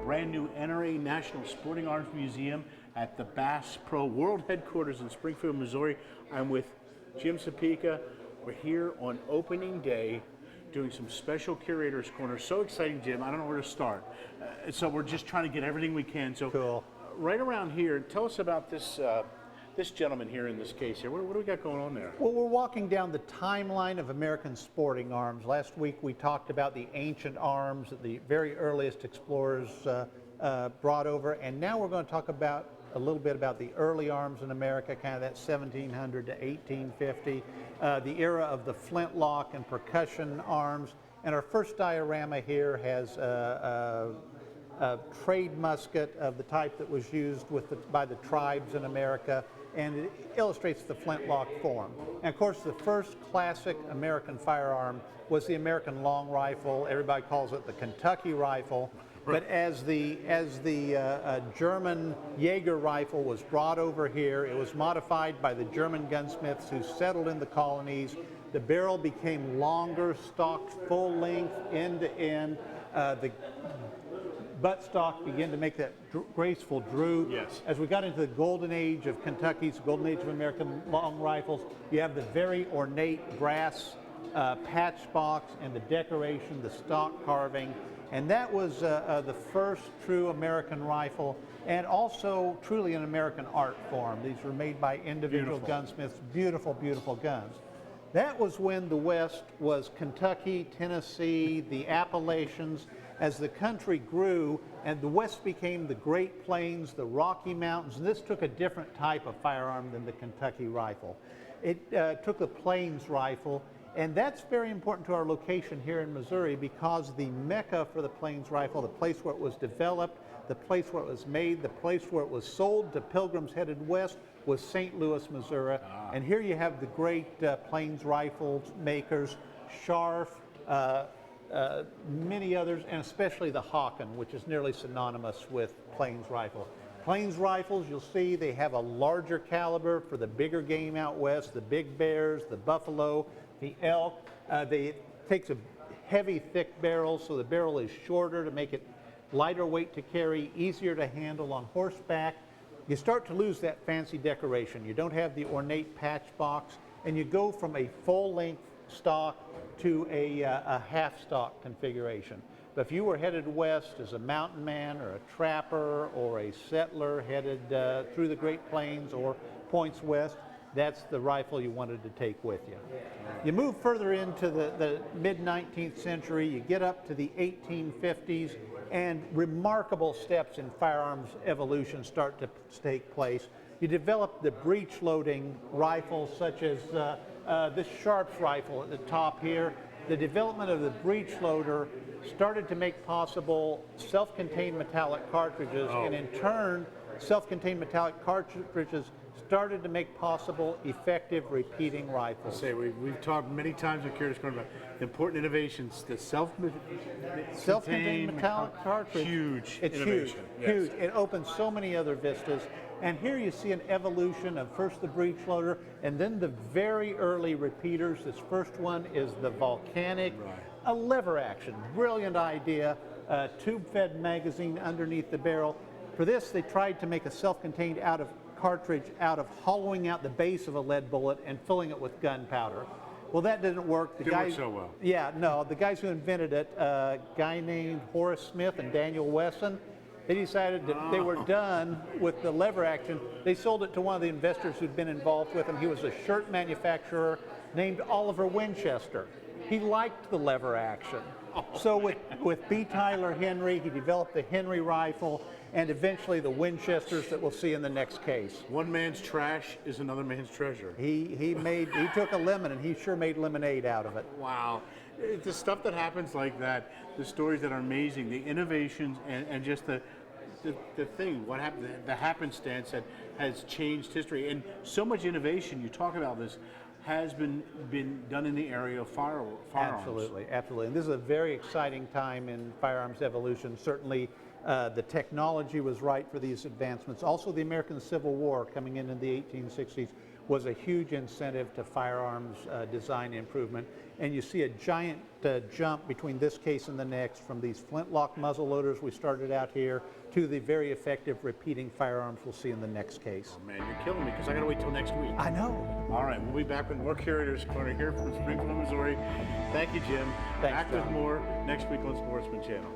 brand new NRA National Sporting Arms Museum at the Bass Pro World Headquarters in Springfield, Missouri. I'm with Jim Supica. We're here on opening day doing some special Curator's Corner. So exciting, Jim. I don't know where to start. So we're just trying to get everything we can. So cool. Right around here, tell us about this this gentleman here in this case here. What do we got going on there? Well, we're walking down the timeline of American sporting arms. Last week we talked about the ancient arms that the very earliest explorers brought over, and now we're going to talk about a little bit about the early arms in America, kind of that 1700 to 1850, the era of the flintlock and percussion arms. And our first diorama here has a trade musket of the type that was used by the tribes in America, and it illustrates the flintlock form. And of course, the first classic American firearm was the American long rifle. Everybody calls it the Kentucky rifle. Right. But as the German Jaeger rifle was brought over here, it was modified by the German gunsmiths who settled in the colonies. The barrel became longer, stocked full length, end to end. The buttstock began to make that graceful droop. Yes. As we got into the golden age of Kentucky's golden age of American long rifles, you have the very ornate brass patch box and the decoration, the stock carving, and that was the first true American rifle, and also truly an American art form. These were made by individual gunsmiths, beautiful, beautiful guns. That was when the West was Kentucky, Tennessee, the Appalachians. As the country grew and the West became the Great Plains, the Rocky Mountains, and this took a different type of firearm than the Kentucky rifle. It took the Plains rifle, and that's very important to our location here in Missouri because the mecca for the Plains rifle, the place where it was developed, the place where it was made, the place where it was sold to pilgrims headed west was St. Louis, Missouri. And here you have the great Plains rifle makers, Scharf, many others, and especially the Hawken, which is nearly synonymous with Plains rifle. Plains rifles, you'll see they have a larger caliber for the bigger game out west, the big bears, the buffalo, the elk. It takes a heavy, thick barrel, so the barrel is shorter to make it lighter weight to carry, easier to handle on horseback. You start to lose that fancy decoration. You don't have the ornate patch box, and you go from a full-length stock to a half stock configuration. But if you were headed west as a mountain man or a trapper or a settler headed through the Great Plains or points west, that's the rifle you wanted to take with you. You move further into the mid-19th century, you get up to the 1850s, and remarkable steps in firearms evolution start to take place. You develop the breech-loading rifles such as this Sharps rifle at the top here. The development of the breech loader started to make possible self-contained metallic cartridges, and in turn, self-contained metallic cartridges started to make possible effective repeating rifles. We've talked many times with Curator's Corner about the important innovations, the self-contained metallic cartridge. Huge It's innovation. Huge. It opens so many other vistas. And here you see an evolution of first the breech loader and then the very early repeaters. This first one is the volcanic, a lever action, brilliant idea, tube-fed magazine underneath the barrel. For this, they tried to make a self-contained cartridge out of hollowing out the base of a lead bullet and filling it with gunpowder. Well, that didn't work. Didn't work so well. Yeah, no, the guys who invented it, a guy named Horace Smith and Daniel Wesson, they decided that they were done with the lever action. They sold it to one of the investors who'd been involved with him. He was a shirt manufacturer named Oliver Winchester. He liked the lever action. So with B. Tyler Henry, he developed the Henry rifle and eventually the Winchesters that we'll see in the next case. One man's trash is another man's treasure. He took a lemon and he sure made lemonade out of it. Wow. The stuff that happens like that, the stories that are amazing, the innovations and just the thing, what happened, the happenstance that has changed history. And so much innovation, you talk about this, has been done in the area of firearms. Absolutely, absolutely. And this is a very exciting time in firearms evolution. Certainly the technology was right for these advancements. Also the American Civil War coming in the 1860s was a huge incentive to firearms design improvement. And you see a giant jump between this case and the next, from these flintlock muzzle loaders we started out here to the very effective repeating firearms we'll see in the next case. Oh man, you're killing me because I gotta wait till next week. I know. All right, we'll be back with more Curator's Corner here from Springfield, Missouri. Thank you, Jim. Thanks, Back with John. more next week on Sportsman Channel.